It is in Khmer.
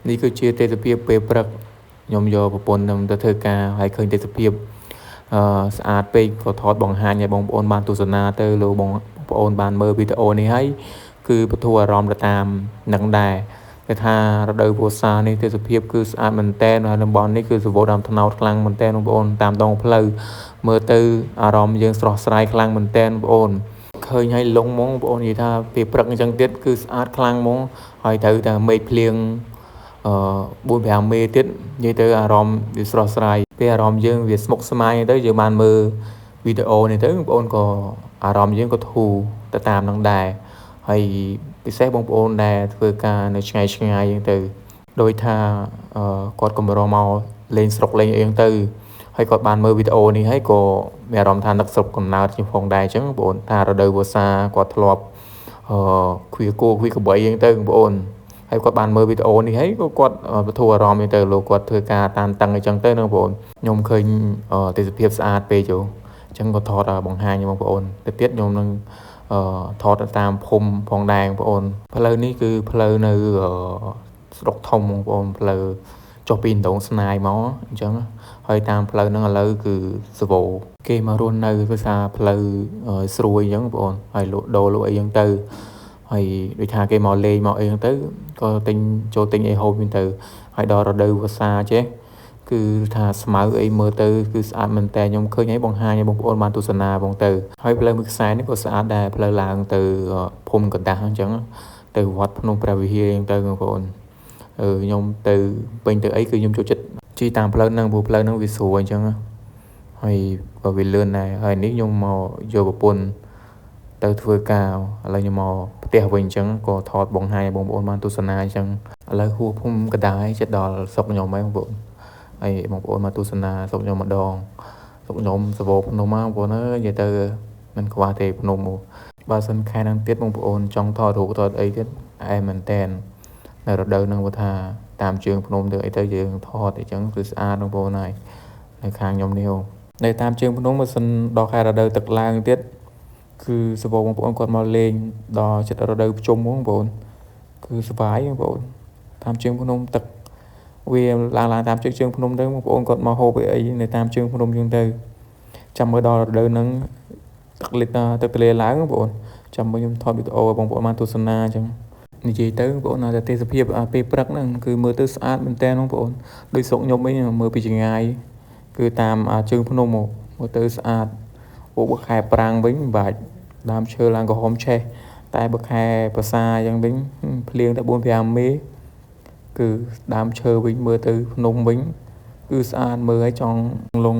នេះគឺជាទេសភាពពេលព្រឹកខ្ញុំយកប្រពន្ធខ្ញុំទៅធ្វើការហើយឃើញទេសភាពស្អាតពេកក៏ថតបង្ហាញឲ្យបងប្អូនបានទស្សនាទៅលោកបងប្អូនបានមើលវីដេអូនេះហើយគឺបន្ធូរអារម្មណ៍ទៅតាមនឹងដែរគេថារដូវវស្សានេះទេសភាពគឺស្អាតមែនតើហើយតំបន់នេះគឺសវោដើមត្នោតខ្លាំងមែនតើបងប្អូនតាមដងផ្លូវមើលទៅអារម្មណ៍យើងស្រស់ស្រាយខ្លាំងមែនតើបងប្អូនឃើញហើយលងហ្មងបងប្អូននិយាយថាពេលព្រឹកអញ្ចឹងទៀតគឺស្អាតខ្លាំងហ្មងហើយត្រូវតែមេឃភ្លៀង4-5 មេទៀតនិយាយទៅអារម្មណ៍វាស្រស់ស្រាយពេលអារម្មណ៍យើងវាស្មុគស្មាញទៅយើងបានមើលវីដេអូនេះទៅបងប្អូនក៏អារម្មណ៍យើងក៏ធូរទៅតាមនឹងដែរហើយពិសេសបងប្អូនដែលធ្វើការនៅឆ្ងាយហ្នឹងទៅដោយថាគាត់កម្រមកលេងស្រុកលេងអីហ្នឹងទៅហើយគាត់បានមើលវីដេអូនេះហើយក៏មានអារម្មណ៍ថានឹកស្រុកកំណើតជាងផងដែរអញ្ចឹងបងប្អូនថារដូវវស្សាគាត់ធ្លាប់ឃ្វាគោឃ្វាក្របីអញ្ចឹងទៅបងប្អូនហើយគាត់បានមើលវីដេអូនេះហើយក៏គាត់បន្ធូរអារម្មណ៍ទៅលោកគាត់ធ្វើការតានតឹងអញ្ចឹងទៅណាបងប្អូនខ្ញុំឃើញទេសភាពស្អាតពេកយោអញ្ចឹងក៏ថតបង្ហាញបងប្អូនទៅទៀតខ្ញុំនឹងថតតាមភូមិផងដែរបងប្អូនផ្លូវនេះគឺផ្លូវនៅស្រុកធំបងប្អូនផ្លូវចុះពីដងស្នាយមកអញ្ចឹងហើយតាមផ្លូវហ្នឹងឥឡូវគឺសវោគេមករស់នៅភាសាផ្លូវស្រួយអញ្ចឹងបងប្អូនហើយលក់ដូរលក់អីអញ្ចឹងទៅហើយដូចថាគេមកលេងមកអីហ្នឹងទៅក៏ទិញចូលទិញអីហូបហ្នឹងទៅហើយដល់រដូវវស្សាចេះគឺថាស្មៅអីមើលទៅគឺស្អាតមែនតើខ្ញុំឃើញឲ្យបង្ហាញឲ្យបងប្អូនបានទស្សនាបងទៅហើយផ្លូវមួយខ្សែនេះក៏ស្អាតដែរផ្លូវឡើងទៅភូមិកណ្ដាស់អញ្ចឹងទៅវត្តភ្នំព្រះវិហារអញ្ចឹងទៅបងប្អូនខ្ញុំទៅពេញទៅអីគឺខ្ញុំចូលចិត្តជិះតាមផ្លូវហ្នឹងព្រោះផ្លូវហ្នឹងវាស្រួលអញ្ចឹងហើយក៏វាលឿនដែរហើយនេះខ្ញុំមកយកប្រពន្ធទៅធ្វើការឥឡូវខ្ញុំមកផ្ទះវិញអញ្ចឹងក៏ថតបង្ហាញឲ្យបងប្អូនបានទស្សនាអញ្ចឹងឥឡូវហួសភូមិកណ្ដាលចិត្តដល់ស្រុកខ្ញុំហើយបងប្អូនហើយបងប្អូនមកទស្សនាស្រុកខ្ញុំម្ដងស្រុកខ្ញុំសវោភ្នំមកបងប្អូនអើយនិយាយទៅមិនខ្វះទេភ្នំបើសិនខែហ្នឹងទៀតបងប្អូនចង់ថតរូបថតអីទៀតអែមែនតែននៅរដូវហ្នឹងគាត់ថាតាមជើងភ្នំទៅអីទៅយើងថតអញ្ចឹងគឺស្អាតបងប្អូនហើយនៅខាងខ្ញុំនេះនៅតាមជើងភ្នំបើសិនដល់ខែរដូវទឹកឡើងទៀតគឺសវោបងប្អូនគាត់មកលេងដល់ចិត្តរដូវភ្ជុំបងប្អូនគឺសុបាយបងប្អូនតាមជើងភ្នំទឹកវាឡើងតាមជើងភ្នំទៅបងប្អូនគាត់មកហូបអីនៅតាមជើងភ្នំអញ្ចឹងទៅចាំមើលដល់រដូវហ្នឹងទឹកទន្លេឡើងបងប្អូនចាំមើលខ្ញុំថតវីដេអូឲ្យបងប្អូនបានទស្សនាអញ្ចឹងនិយាយទៅបងប្អូនថាទេសភាពពេលព្រឹកហ្នឹងគឺមើលទៅស្អាតមែនតើបងប្អូនដូចស្រុកខ្ញុំអីមើលពីចម្ងាយគឺតាមជើងភ្នំមកមើលទៅស្អាតបើខែប្រាំងវិញមិនបាច់ដើមឈើឡើងក្រហមឆេះតែបើខែប្រាសាអញ្ចឹងវិញភ្លៀងតែ 4-5 មេគឺដើមឈើវិញមើលទៅភ្នំវិញគឺស្អាតមើលឲ្យចង់លង